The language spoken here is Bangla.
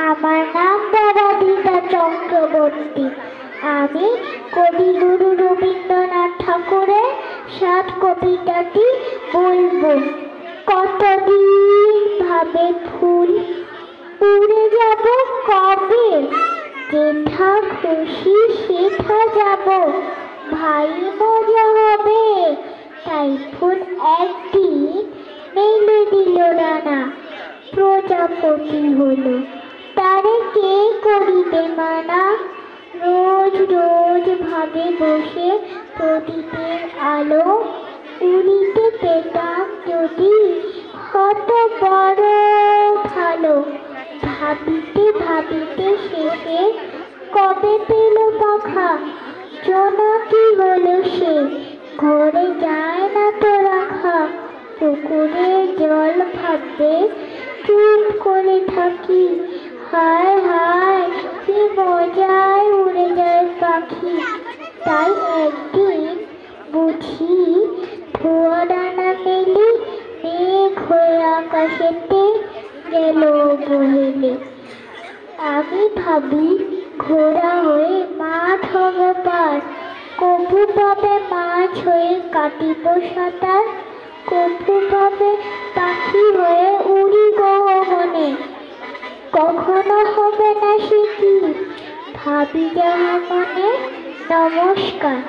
আমার নাম পরাজিতা চক্রবর্তী। আমি কবিগুরু রবীন্দ্রনাথ ঠাকুরের সাত কবিতাটি বলবো। কতদিন ভাবে ফুল উড়ে যাব কবে, যেথা খুশি সেথা যাব, ভাই মজা হবে। তাই ফুল একদিন মেলে দিল ডানা, প্রজাপতি হলো, তারে কে করিবে মানা। রোজ রোজ ভাবে বসে প্রদীপের আলো, উড়িতে পেতাম যদি কত বড় ভালো। ভাবিতে ভাবিতে শেষে কবে পেল পাখা, জোনাকি হলো সে, ঘরে যায় না তো রাখা। পুকুরে জল ভাববে চুপ করে থাকি, হায় হায় কি মজায় উড়ে যায় পাখি। তাই একদিন বুঝি ধোয়া ডানা মেলি, মেঘ হয়ে আকাশেতে গেল বহেলে। আমি ভাবি ঘোড়া হয়ে মাঠ হব পার, কবু পাবে মাছ হয়ে কাটিব সাঁতার, কবু পাবে পাখি হয়ে উড়ি গগনে। কখনো হবে না সে কি, ভাবি যাহা মনে। নমস্কার।